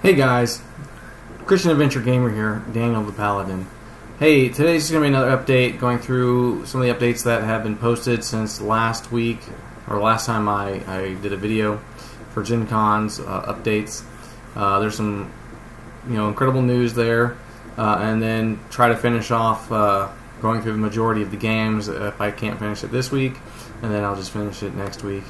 Hey guys, Christian Adventure Gamer here, Daniel the Paladin. Hey, today's going to be another update going through some of the updates that have been posted since last week, or last time I did a video for Gen Con's updates. There's some incredible news there, and then try to finish off going through the majority of the games if I can't finish it this week, and then I'll just finish it next week.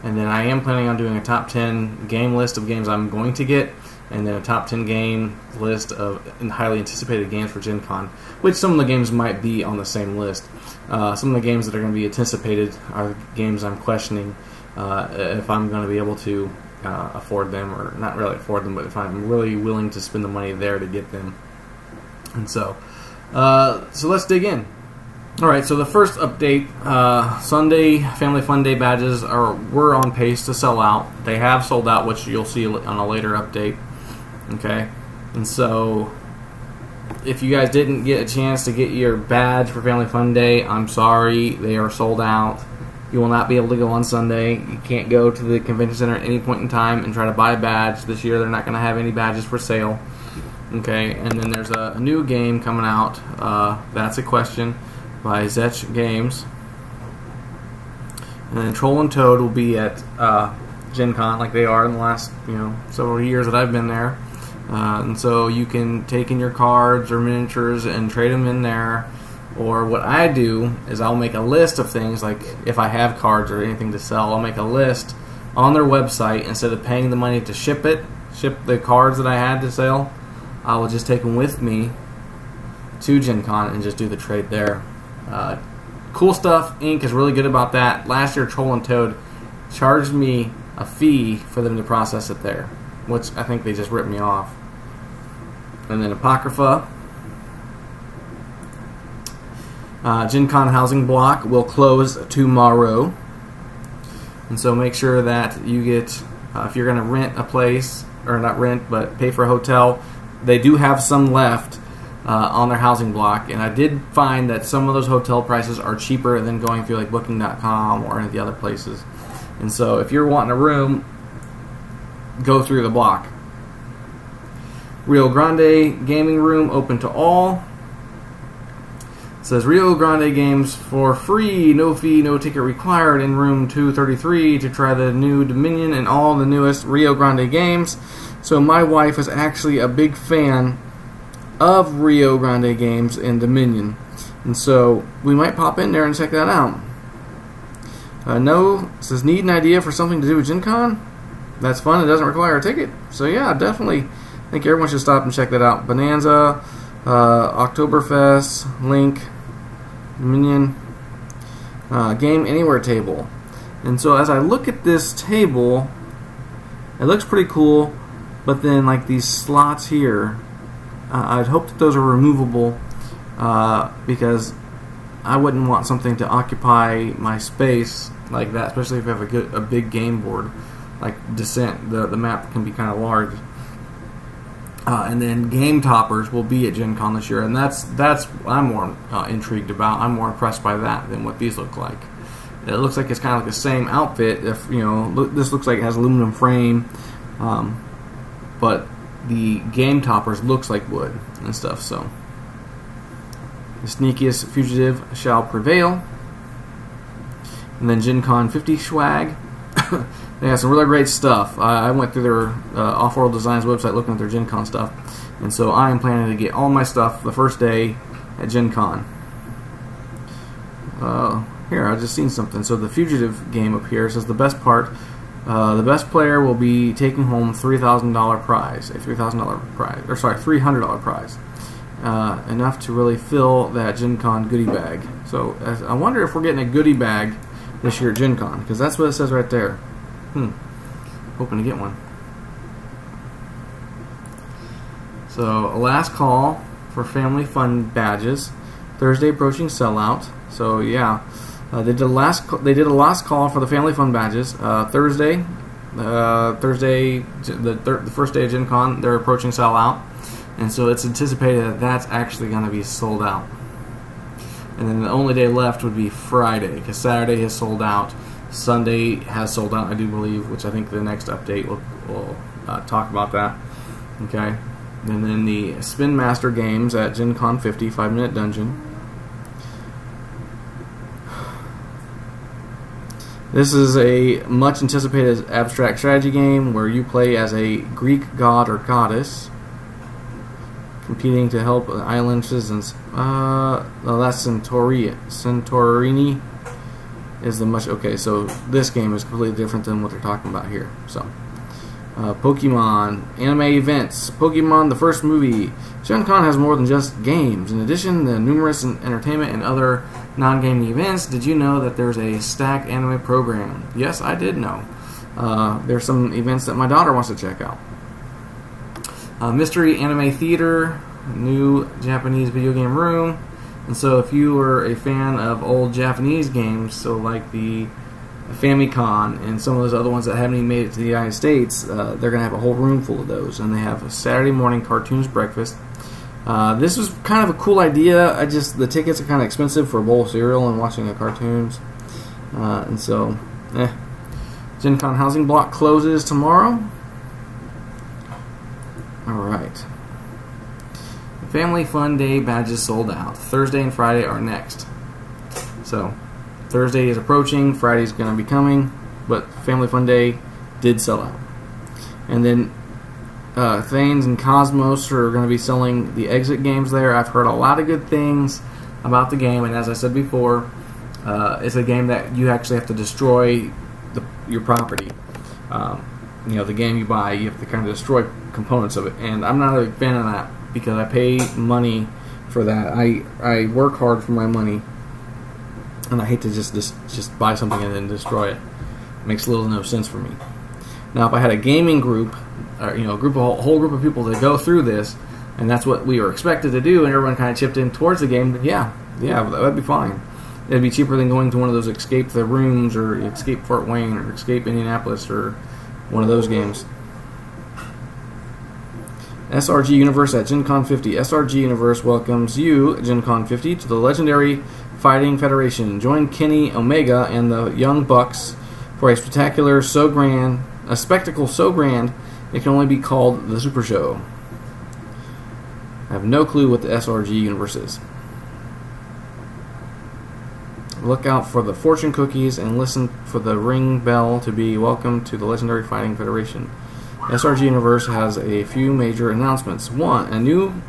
And then I am planning on doing a top 10 game list of games I'm going to get, and then a top 10 game list of highly anticipated games for Gen Con, which some of the games might be on the same list. Some of the games that are going to be anticipated are games I'm questioning if I'm going to be able to afford them, or not really afford them, but if I'm really willing to spend the money there to get them. And so let's dig in. Alright, so the first update, Sunday Family Fun Day badges were on pace to sell out. They have sold out, which you'll see on a later update. Okay, and so if you guys didn't get a chance to get your badge for Family Fun Day, I'm sorry, they are sold out. You will not be able to go on Sunday. You can't go to the convention center at any point in time and try to buy a badge. This year they're not going to have any badges for sale. Okay, and then there's a new game coming out, That's a Question, by CAG Games. And then Troll and Toad will be at Gen Con like they are in the last several years that I've been there. And so you can take in your cards or miniatures and trade them in there. Or what I do is I'll make a list of things, like if I have cards or anything to sell, I'll make a list on their website. Instead of paying the money to ship the cards that I had to sell, I will just take them with me to Gen Con and just do the trade there. Cool Stuff Inc. is really good about that. Last year Troll and Toad charged me a fee for them to process it there, which I think they just ripped me off. And then Apocrypha, Gen Con housing block will close tomorrow, and so make sure that you get, if you're going to rent a place, or not rent but pay for a hotel, they do have some left on their housing block, and I did find that some of those hotel prices are cheaper than going through like Booking.com or any of the other places. And so if you're wanting a room, go through the block. Rio Grande Gaming Room open to all. It says Rio Grande games for free, no fee, no ticket required in room 233 to try the new Dominion and all the newest Rio Grande games. So my wife is actually a big fan of Rio Grande games in Dominion, and so we might pop in there and check that out. No, it says need an idea for something to do with Gen Con. That's fun. It doesn't require a ticket. So yeah, definitely I think everyone should stop and check that out. Bonanza, Oktoberfest, Link, Dominion, Game Anywhere table. And so as I look at this table, it looks pretty cool, but then like these slots here, I'd hope that those are removable, because I wouldn't want something to occupy my space like that, especially if you have a big game board like Descent. The map can be kind of large. And then game toppers will be at Gen Con this year, and that's what I'm more intrigued about. I'm more impressed by that than what these look like. It looks like it's kind of like the same outfit. If this looks like it has aluminum frame, but the game toppers looks like wood and stuff. So the sneakiest fugitive shall prevail. And then Gen Con 50 swag. They have some really great stuff. I went through their Off-World Designs website looking at their Gen Con stuff, and so I am planning to get all my stuff the first day at Gen Con. Here, I just seen something. So the fugitive game up here says the best part. The best player will be taking home $3,000 prize, a $3,000 prize, or sorry, $300 prize, enough to really fill that Gen Con goodie bag. So I wonder if we're getting a goodie bag this year at Gen Con, because that's what it says right there. Hoping to get one. So a last call for Family Fun badges. Thursday approaching sellout. So yeah. They did a last call for the Family Fun badges. Thursday, the first day of Gen Con, they're approaching sellout, and so it's anticipated that that's actually going to be sold out. And then the only day left would be Friday, because Saturday has sold out. Sunday has sold out, I do believe, which I think the next update will talk about that. Okay, and then the Spin Master games at Gencon 50, 5-minute dungeon. This is a much anticipated abstract strategy game where you play as a Greek god or goddess, competing to help island citizens. Well, that's Santorini is the much. Okay, so this game is completely different than what they're talking about here. So, Pokemon anime events. Pokemon the first movie. Gencon has more than just games. In addition to numerous entertainment and other non-gaming events, did you know that there's a stacked anime program? Yes, I did know. There's some events that my daughter wants to check out. Mystery Anime Theater, new Japanese video game room. And so if you were a fan of old Japanese games, so like the Famicom and some of those other ones that haven't even made it to the United States, they're going to have a whole room full of those. And they have a Saturday morning cartoons breakfast. This was kind of a cool idea. The tickets are kind of expensive for a bowl of cereal and watching the cartoons. And so, Gencon housing block closes tomorrow. Alright. Family Fun Day badges sold out. Thursday and Friday are next. So, Thursday is approaching, Friday's going to be coming, but Family Fun Day did sell out. And then Thanes and Cosmos are going to be selling the exit games there. I've heard a lot of good things about the game, and as I said before, it's a game that you actually have to destroy your property. The game you buy, you have to kind of destroy components of it, and I'm not a big fan of that because I pay money for that. I work hard for my money, and I hate to just buy something and then destroy it. It makes little to no sense for me. Now, if I had a gaming group, or a whole group of people that go through this, and that's what we were expected to do, and everyone kind of chipped in towards the game, then yeah, that'd be fine. It'd be cheaper than going to one of those Escape the Rooms or Escape Fort Wayne or Escape Indianapolis or one of those games. SRG Universe at Gencon 50. SRG Universe welcomes you, Gencon 50, to the legendary Fighting Federation. Join Kenny Omega and the Young Bucks for a spectacle so grand it can only be called the Super Show. I have no clue what the SRG Universe is. Look out for the fortune cookies and listen for the ring bell to be welcome to the legendary Fighting Federation. SRG Universe has a few major announcements. One, a new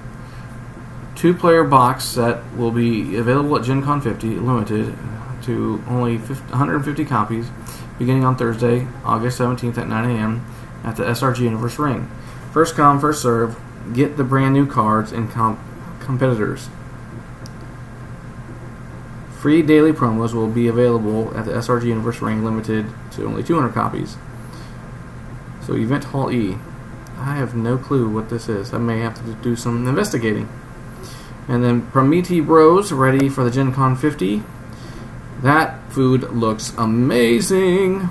2-player box set will be available at Gencon 50, limited to only 150 copies, beginning on Thursday, August 17th at 9 a.m. at the SRG Universe Ring. First come, first serve. Get the brand new cards and competitors. Free daily promos will be available at the SRG Universe Ring, limited to only 200 copies. So, Event Hall E. I have no clue what this is. I may have to do some investigating. And then Prometi Bros, ready for the Gencon 50. That food looks amazing.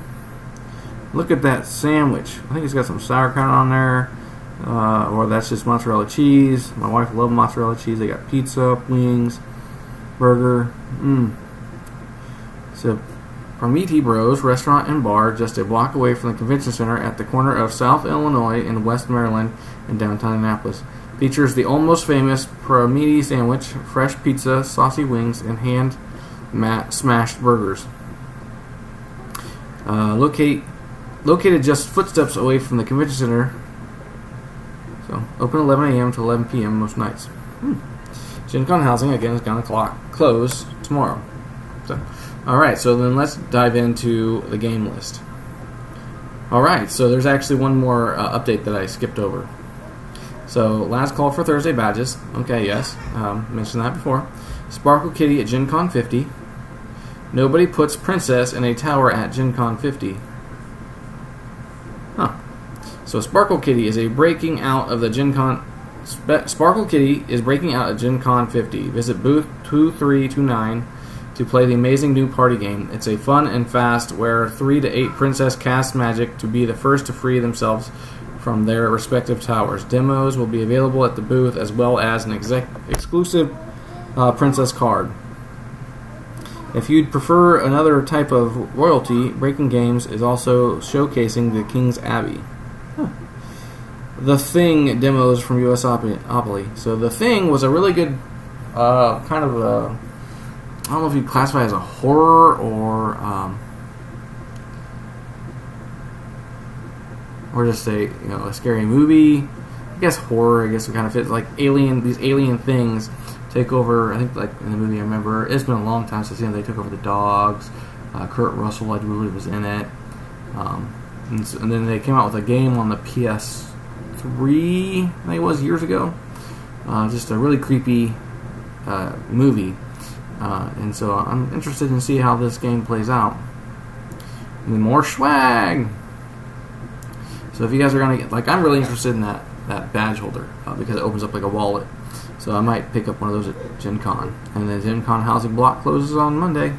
Look at that sandwich. I think it's got some sauerkraut on there. Or that's just mozzarella cheese. My wife loves mozzarella cheese. They got pizza, wings, burger. So, Prometi Bros Restaurant and Bar, just a block away from the convention center at the corner of South Illinois and West Maryland in downtown Annapolis. Features the almost famous Prometi sandwich, fresh pizza, saucy wings, and hand smashed burgers. Located just footsteps away from the convention center. So, open 11 a.m. to 11 p.m. most nights. Gencon housing, again, is going to close tomorrow. So, alright, so then let's dive into the game list. Alright, so there's actually one more update that I skipped over. So, last call for Thursday badges. Okay, yes, mentioned that before. Sparkle Kitty at Gencon 50. Nobody puts Princess in a tower at Gencon 50. Huh. So, Sparkle Kitty is breaking out of the Gencon... Sparkle Kitty is breaking out at Gencon 50. Visit booth 2329 to play the amazing new party game. It's a fun and fast where 3 to 8 princess cast magic to be the first to free themselves from their respective towers. Demos will be available at the booth as well as an exclusive princess card. If you'd prefer another type of royalty, Breaking Games is also showcasing the King's Abbey. Huh. The Thing demos from USopoly. So The Thing was a really good kind of a, I don't know if you classify it as a horror or just a scary movie. I guess horror. I guess it kind of fits, like these alien things take over. I think like in the movie I remember, it's been a long time since they took over the dogs. Kurt Russell, I believe, was in it. And then they came out with a game on the PS3, I think it was, years ago. Just a really creepy movie. And so I'm interested in see how this game plays out. And then more swag! So if you guys are going to get, like, I'm really interested in that badge holder because it opens up like a wallet. So I might pick up one of those at Gen Con. And then Gen Con housing block closes on Monday.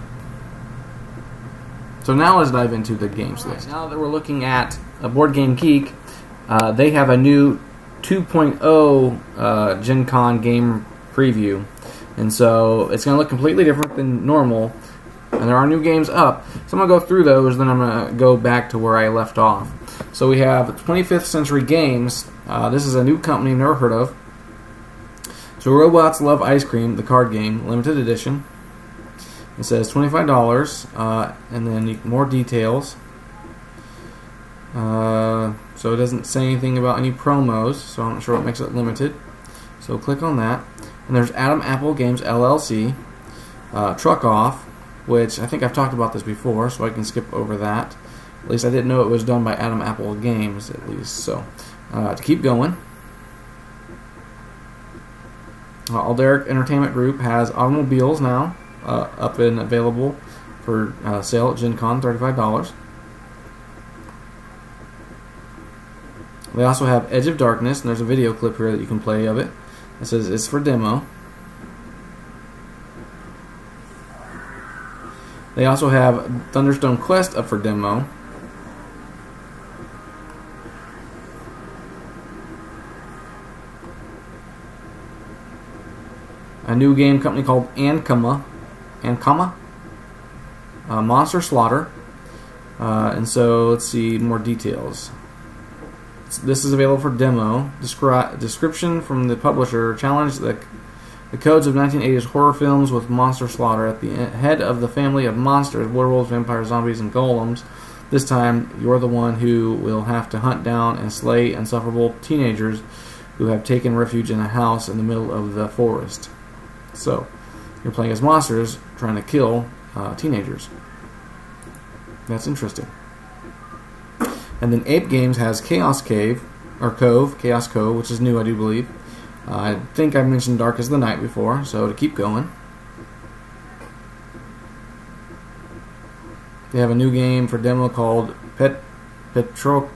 So now let's dive into the games list. Now that we're looking at a Board Game Geek, they have a new 2.0 Gen Con game preview. And so it's going to look completely different than normal. And there are new games up. So I'm going to go through those, then I'm going to go back to where I left off. So we have 25th Century Games. This is a new company I've never heard of. So Robots Love Ice Cream, the card game, limited edition. It says $25, and then more details. So it doesn't say anything about any promos, so I'm not sure what makes it limited. So click on that. And there's Adam Apple Games LLC, Truck Off, which I think I've talked about this before, so I can skip over that. At least I didn't know it was done by Adam Apple Games, at least. So to keep going, Alderic Entertainment Group has automobiles now up and available for sale at Gen Con, $35. They also have Edge of Darkness, and there's a video clip here that you can play of it. It says it's for demo. They also have Thunderstone Quest up for demo. A new game company called Ankama, Monster Slaughter. And so let's see more details. This is available for demo. Description from the publisher: challenge the codes of 1980s horror films with Monster Slaughter. At the head of the family of monsters, werewolves, vampires, zombies, and golems. This time, you're the one who will have to hunt down and slay insufferable teenagers who have taken refuge in a house in the middle of the forest. So, you're playing as monsters trying to kill teenagers. That's interesting. And then Ape Games has Chaos Cove, which is new, I do believe. I think I mentioned Dark as the Night before, so to keep going. They have a new game for demo called Petrichor?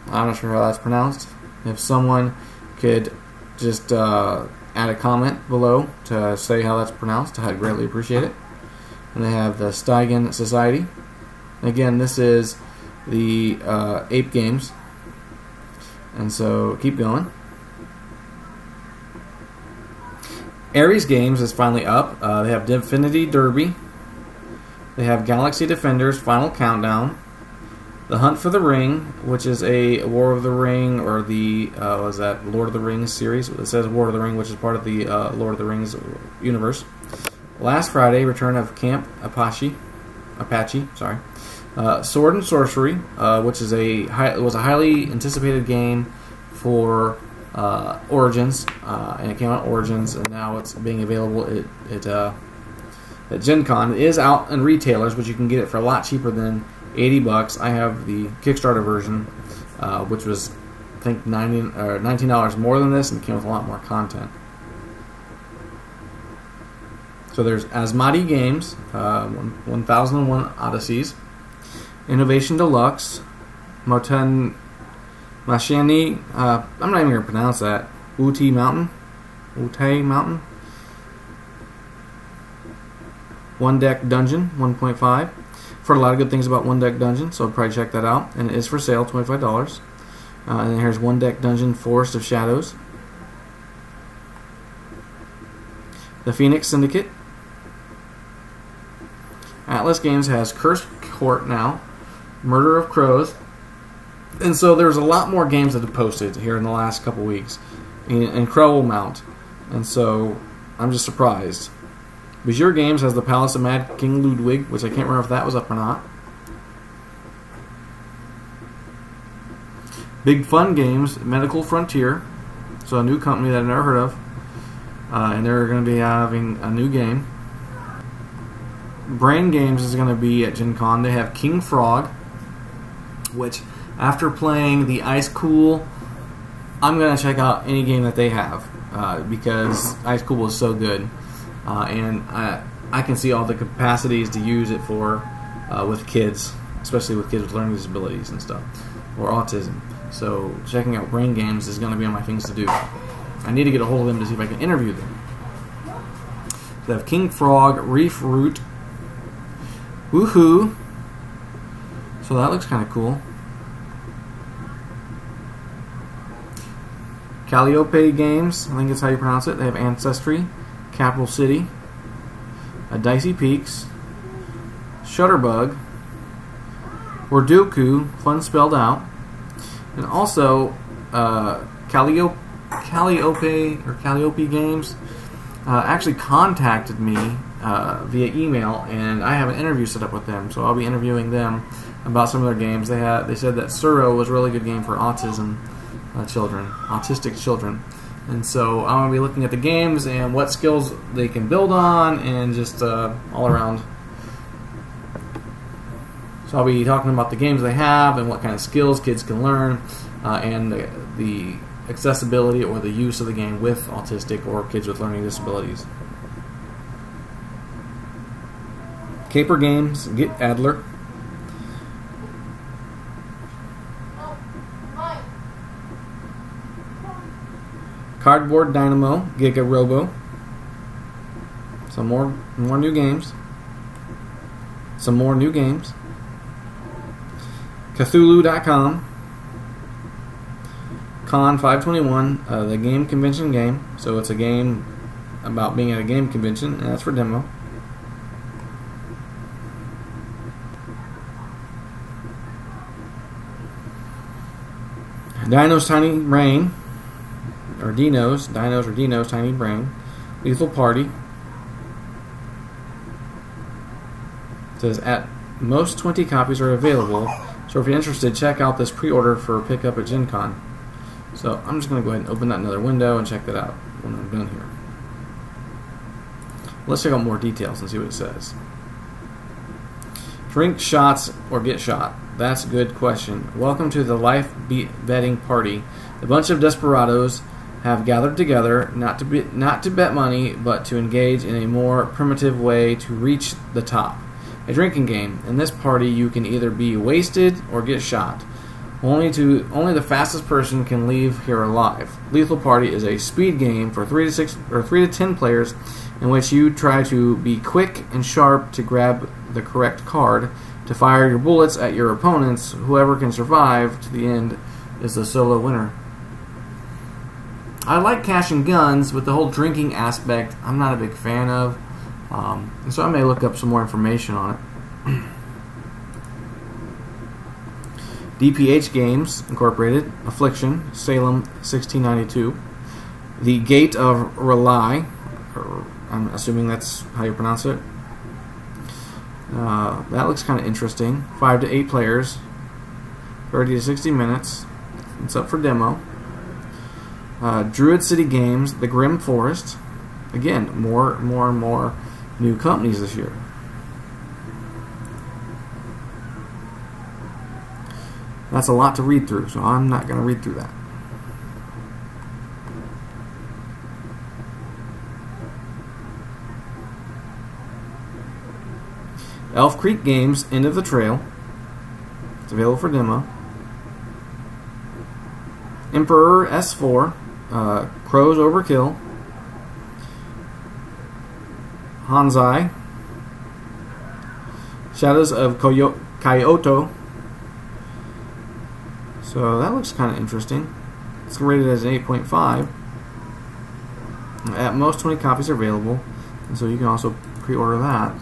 I'm not sure how that's pronounced. If someone could just add a comment below to say how that's pronounced, I'd greatly appreciate it. And they have the Steigen Society. Again, this is the Ape Games. And so, keep going. Ares Games is finally up. They have Divinity Derby. They have Galaxy Defenders Final Countdown. The Hunt for the Ring, which is a War of the Ring, or the Lord of the Rings series. It says War of the Ring, which is part of the Lord of the Rings universe. Last Friday, Return of Camp Apache. Sword and Sorcery, which is was a highly anticipated game for Origins, and it came out Origins, and now it's being available at Gen Con. It is out in retailers, but you can get it for a lot cheaper than $80. I have the Kickstarter version, which was, I think, $19 more than this, and it came with a lot more content. So there's Asmati Games, 1001 Odysseys, Innovation Deluxe, Mashani, I'm not even going to pronounce that, Utay Mountain, One Deck Dungeon, 1.5. I've heard a lot of good things about One Deck Dungeon, so I'll probably check that out, and it is for sale, $25. And then here's One Deck Dungeon, Forest of Shadows, The Phoenix Syndicate. Atlas Games has Cursed Court now, Murder of Crows, And so there's a lot more games that have posted here in the last couple weeks. An incredible amount. And so I'm just surprised. Bizure Games has the Palace of Mad King Ludwig, which I can't remember if that was up or not. Big Fun Games, Medical Frontier. So a new company that I've never heard of. And they're going to be having a new game. Brain Games is going to be at Gen Con. They have King Frog, which after playing the Ice Cool, I'm going to check out any game that they have because Ice Cool is so good. And I can see all the capacities to use it for with kids, especially with kids with learning disabilities and stuff, or autism. So checking out Brain Games is going to be on my things to do. I need to get a hold of them to see if I can interview them. So they have King Frog, Reef Root, Woohoo. So that looks kind of cool. Calliope Games, I think that's how you pronounce it. They have Ancestry, Capital City, Dicey Peaks, Shutterbug, Worduku, fun spelled out, and also Calliope Games actually contacted me via email, and I have an interview set up with them. So I'll be interviewing them about some of their games. They said that Suro was a really good game for autistic children. And so I'm going to be looking at the games and what skills they can build on, and just all around. So I'll be talking about the games they have and what kind of skills kids can learn, and the accessibility or the use of the game with autistic or kids with learning disabilities. Caper Games, Get Adler. Cardboard Dynamo, Giga Robo. Some more new games. Some more new games. Cthulhu.com. Con 521, the game convention game. So it's a game about being at a game convention, and that's for demo. Dino's Tiny Brain. Or Dino's Tiny Brain. Lethal Party. It says at most 20 copies are available. So if you're interested, check out this pre-order for pickup at Gen Con. So I'm just going to go ahead and open that in another window and check that out when I'm done here. Let's check out more details and see what it says. Drink shots or get shot? That's a good question. Welcome to the life betting party. A bunch of desperados have gathered together not to bet money, but to engage in a more primitive way to reach the top. A drinking game. In this party, you can either be wasted or get shot. Only the fastest person can leave here alive. Lethal Party is a speed game for 3 to 10 players, in which you try to be quick and sharp to grab the correct card to fire your bullets at your opponents. Whoever can survive to the end is the solo winner. I like Cash and Guns, but the whole drinking aspect I'm not a big fan of. And so I may look up some more information on it. DPH Games Incorporated, Affliction, Salem 1692. The Gate of Rely, I'm assuming that's how you pronounce it. That looks kind of interesting. 5 to 8 players, 30 to 60 minutes. It's up for demo. Druid City Games, The Grim Forest. Again, more and more new companies this year. That's a lot to read through, so I'm not going to read through that. Elf Creek Games, End of the Trail. It's available for demo. Emperor S4, Crow's Overkill. Hanzai. Shadows of Kyoto. So that looks kind of interesting. It's rated as an 8.5. At most 20 copies are available, and so you can also pre-order that.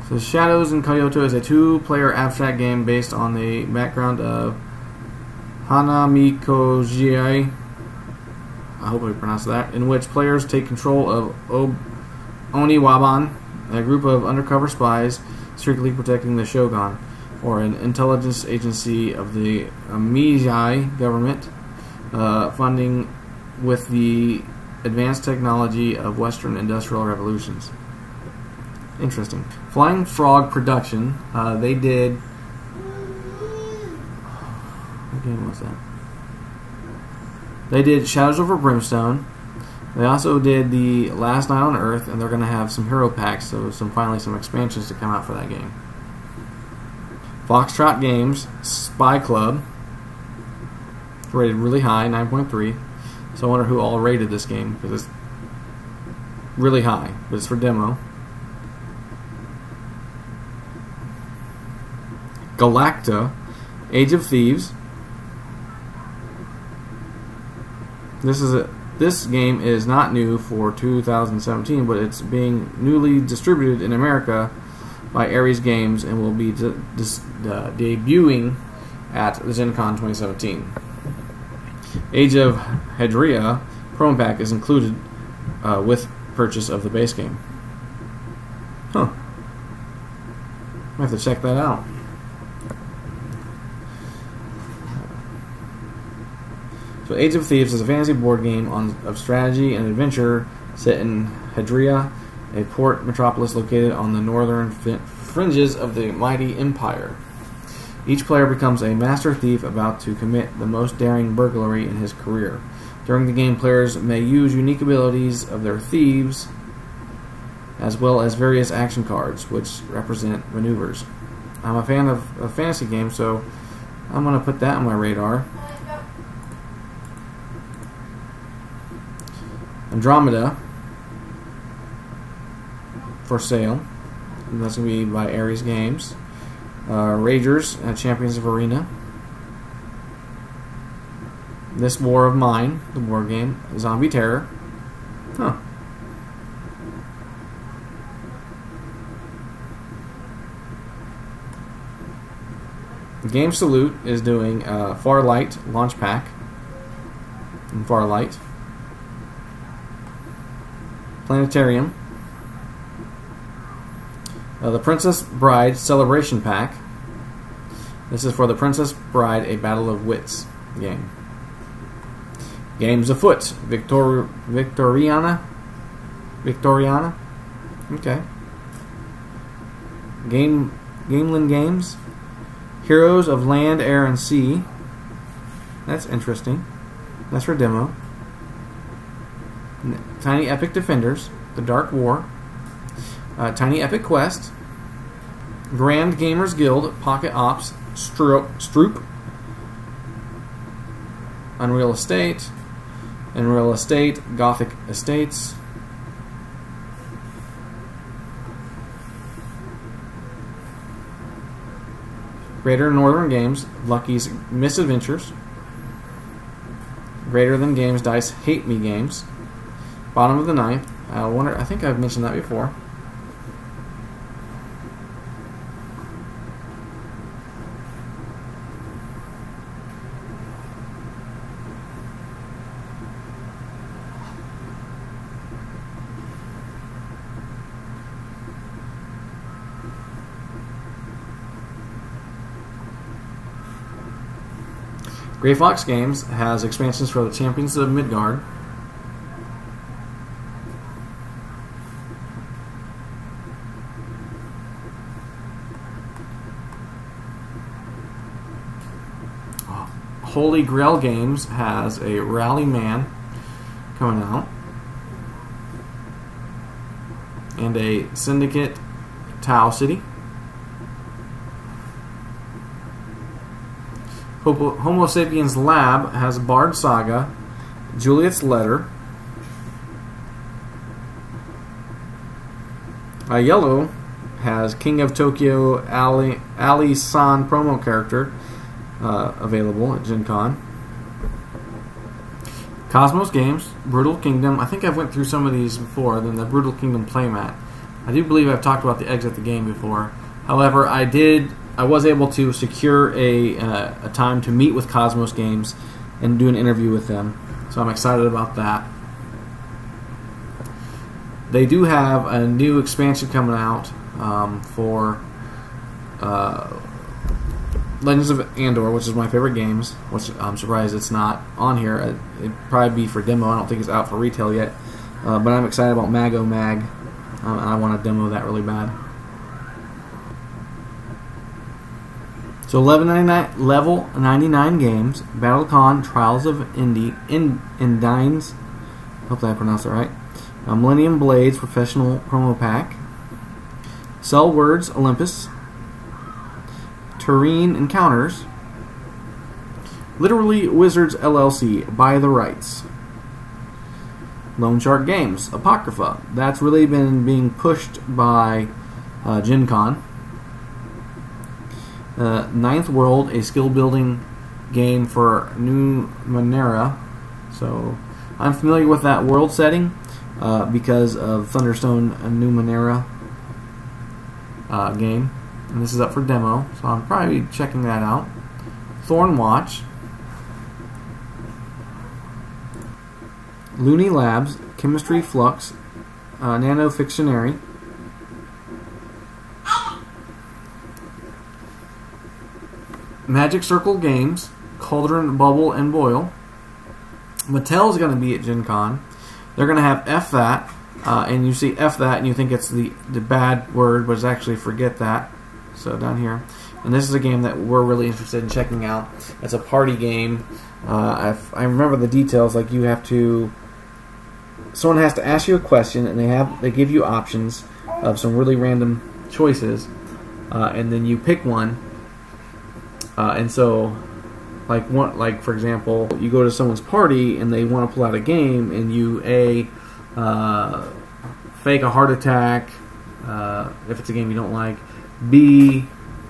So Shadows in Kyoto is a 2-player abstract game based on the background of Hanamikoji, I hope I pronounced that, in which players take control of Oniwaban, a group of undercover spies secretly protecting the Shogun, or an intelligence agency of the Meiji government, funding with the advanced technology of Western industrial revolutions. Interesting. Flying Frog Production, they did... What game was that? They did Shadows Over Brimstone. They also did the Last Night on Earth, and they're going to have some hero packs, so finally some expansions to come out for that game. Foxtrot Games, Spy Club, rated really high, 9.3. So I wonder who all rated this game, because it's really high, but it's for demo. Galacta, Age of Thieves. This game is not new for 2017, but it's being newly distributed in America by Ares Games and will be debuting at the Gencon 2017. Age of Hadria promo pack is included with purchase of the base game. Huh. I have to check that out. So Age of Thieves is a fantasy board game of strategy and adventure set in Hadria, a port metropolis located on the northern fringes of the mighty empire. Each player becomes a master thief about to commit the most daring burglary in his career. During the game, players may use unique abilities of their thieves, as well as various action cards, which represent maneuvers. I'm a fan of fantasy games, so I'm going to put that on my radar. Andromeda for sale. And that's going to be by Ares Games. Ragers, Champions of Arena. This War of Mine, the war game. Zombie Terror. Huh. Game Salute is doing Farlight launch pack. And Farlight. Planetarium. The Princess Bride Celebration Pack. This is for the Princess Bride, A Battle of Wits game. Games Afoot. Victoriana. Okay. Gameland Games. Heroes of Land, Air, and Sea. That's interesting. That's for demo. Tiny Epic Defenders, The Dark War, Tiny Epic Quest, Grand Gamers Guild, Pocket Ops, Stroop, Unreal Estate, Gothic Estates, Greater Northern Games, Lucky's Misadventures, Greater Than Games, Dice Hate Me Games, Bottom of the Ninth. I think I've mentioned that before. Grey Fox Games has expansions for the Champions of Midgard. Holy Grail Games has a Rally Man coming out, and a Syndicate Tau City. Homo Sapiens Lab has Bard Saga, Juliet's Letter. Yellow has King of Tokyo Ali-san promo character available at Gen Con. Cosmos Games, Brutal Kingdom. I think I've went through some of these before. Then the Brutal Kingdom playmat. I do believe I've talked about the Exit the Game before. However, I was able to secure a time to meet with Cosmos Games and do an interview with them. So I'm excited about that. They do have a new expansion coming out for Legends of Andor, which is my favorite games, which I'm surprised it's not on here. It'd probably be for demo. I don't think it's out for retail yet. But I'm excited about Mag-O-Mag, and I want to demo that really bad. So level 99 games, Battlecon, Trials of Endines, hopefully I pronounced it right, Millennium Blades Professional Promo Pack, Cell Words Olympus, Terrain Encounters, Literally Wizards LLC, Buy the Rights, Lone Shark Games, Apocrypha, that's really been being pushed by Gencon. Ninth World, a skill building game for New Manera. So I'm familiar with that world setting because of Thunderstone New Manera game, and this is up for demo, so I'm probably checking that out. Thorn Watch, Looney Labs, Chemistry Flux, Nano Fictionary, Magic Circle Games, Cauldron, Bubble, and Boil. Mattel's going to be at Gen Con. They're going to have F that, and you see F that, and you think it's the bad word, but it's actually forget that. So down here. And this is a game that we're really interested in checking out. It's a party game. I remember the details, like you have to... Someone has to ask you a question, and they give you options of some really random choices, and then you pick one. And so, like for example, you go to someone's party and they want to pull out a game, and you fake a heart attack if it's a game you don't like. B,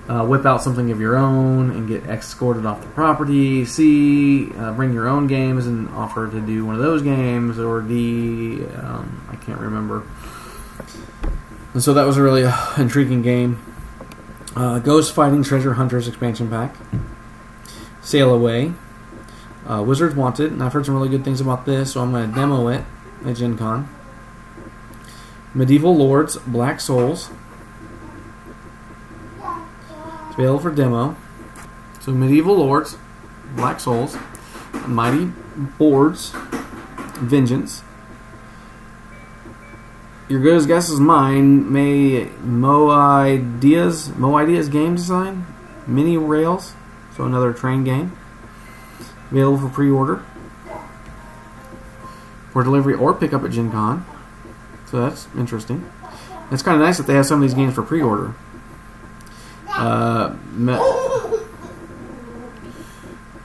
whip out something of your own and get escorted off the property. C, bring your own games and offer to do one of those games. Or D, I can't remember. And so that was a really intriguing game. Ghost Fighting Treasure Hunters expansion pack, Sail Away, Wizards Wanted, and I've heard some really good things about this, so I'm going to demo it at Gen Con. Medieval Lords Black Souls, it's available for demo. So Medieval Lords Black Souls, Mighty Boards Vengeance, Your Good as Guess Is Mine, Mo Ideas game design, Mini Rails, so another train game, available for pre-order, for delivery or pickup at Gen Con. So that's interesting. It's kind of nice that they have some of these games for pre-order.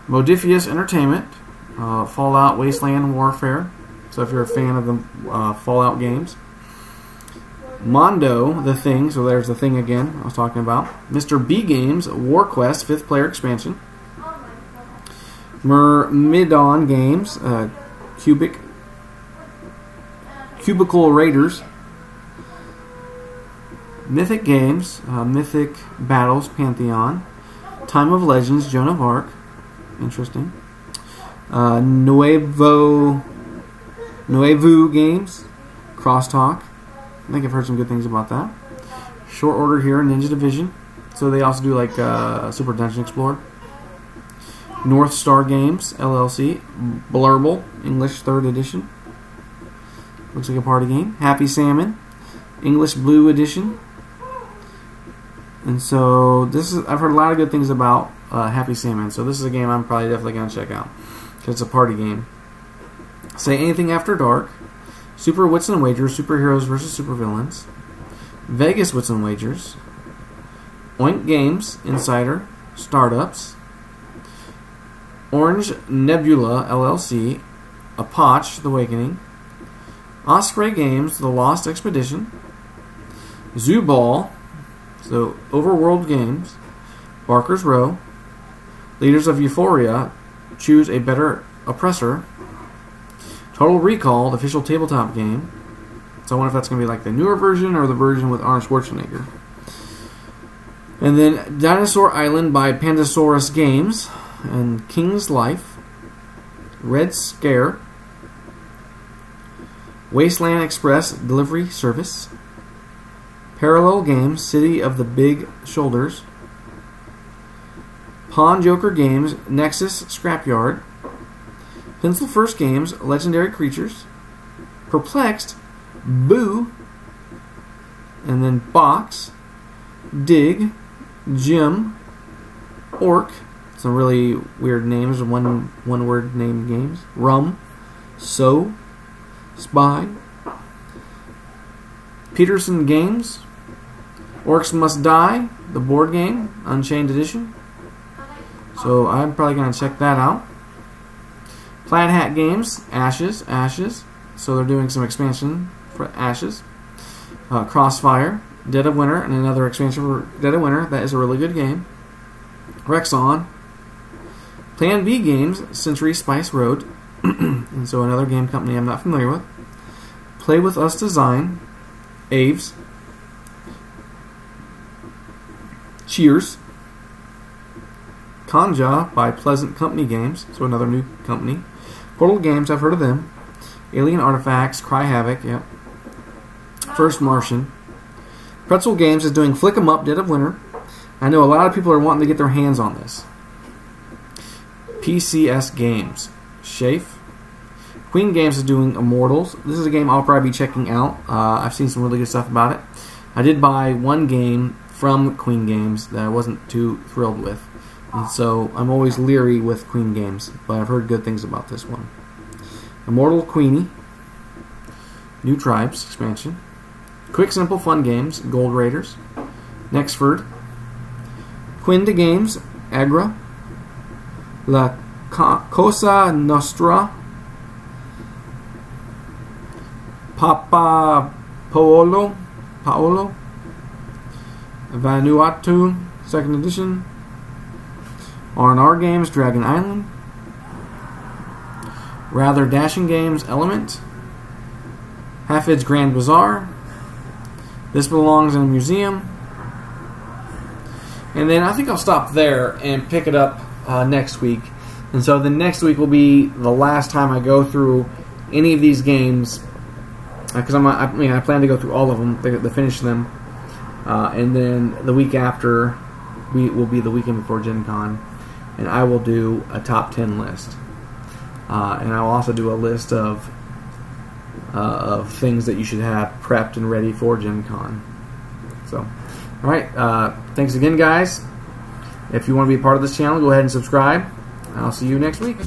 Modifius Entertainment, Fallout Wasteland Warfare, so if you're a fan of the Fallout games. Mondo, The Thing, so there's The Thing again I was talking about. Mr. B Games, War Quest, 5th player expansion. Myrmidon Games, Cubicle Raiders. Mythic Games, Mythic Battles, Pantheon. Time of Legends, Joan of Arc, interesting. Nuevo Games, Crosstalk. I think I've heard some good things about that. Short Order here, Ninja Division. So they also do like Super Dungeon Explorer. North Star Games, LLC. Blurble, English 3rd edition. Looks like a party game. Happy Salmon, English Blue edition. And so this is, I've heard a lot of good things about Happy Salmon. So this is a game I'm probably definitely going to check out, because it's a party game. Say Anything After Dark. Super Wits and Wagers, Superheroes vs. Supervillains. Vegas Wits and Wagers. Oink Games, Insider, Startups. Orange Nebula, LLC, Apache, The Awakening. Osprey Games, The Lost Expedition. Zooball, so Overworld Games. Barker's Row. Leaders of Euphoria, Choose a Better Oppressor. Total Recall, the official tabletop game. So I wonder if that's going to be like the newer version or the version with Arnold Schwarzenegger. And then Dinosaur Island by Pandasaurus Games and King's Life, Red Scare, Wasteland Express Delivery Service, Parallel Games City of the Big Shoulders, Pawn Joker Games Nexus Scrapyard, Pencil First Games Legendary Creatures, Perplexed, Boo, and then Box, Dig, Jim, Orc, some really weird names, one word name games, Rum, So, Spy, Peterson Games, Orcs Must Die, the board game, Unchained Edition. So I'm probably going to check that out. Plaid Hat Games, Ashes. So they're doing some expansion for Ashes. Crossfire, Dead of Winter, and another expansion for Dead of Winter. That is a really good game. Rexon. Plan B Games, Century Spice Road. And so another game company I'm not familiar with. Play With Us Design. Aves. Cheers. Kanja by Pleasant Company Games, so another new company. Portal Games, I've heard of them. Alien Artifacts, Cry Havoc, yep. First Martian. Pretzel Games is doing Flick 'em Up, Dead of Winter. I know a lot of people are wanting to get their hands on this. PCS Games, Shafe. Queen Games is doing Immortals. This is a game I'll probably be checking out. I've seen some really good stuff about it. I did buy one game from Queen Games that I wasn't too thrilled with. And so I'm always leery with Queen Games, but I've heard good things about this one. Immortal Queenie, New Tribes expansion, Quick Simple Fun Games, Gold Raiders, Nextford, Quinta Games, Agra, La Cosa Nostra, Papa Paolo, Vanuatu, 2nd edition, R&R Games, Dragon Island, Rather Dashing Games, Element, Hafid's Grand Bazaar, This Belongs in a Museum, and then I think I'll stop there and pick it up next week. And so the next week will be the last time I go through any of these games, because I plan to go through all of them to finish them, and then the week after will be the weekend before Gen Con, and I will do a top 10 list, and I will also do a list of things that you should have prepped and ready for Gen Con. So, all right, thanks again, guys. If you want to be a part of this channel, go ahead and subscribe. I'll see you next week.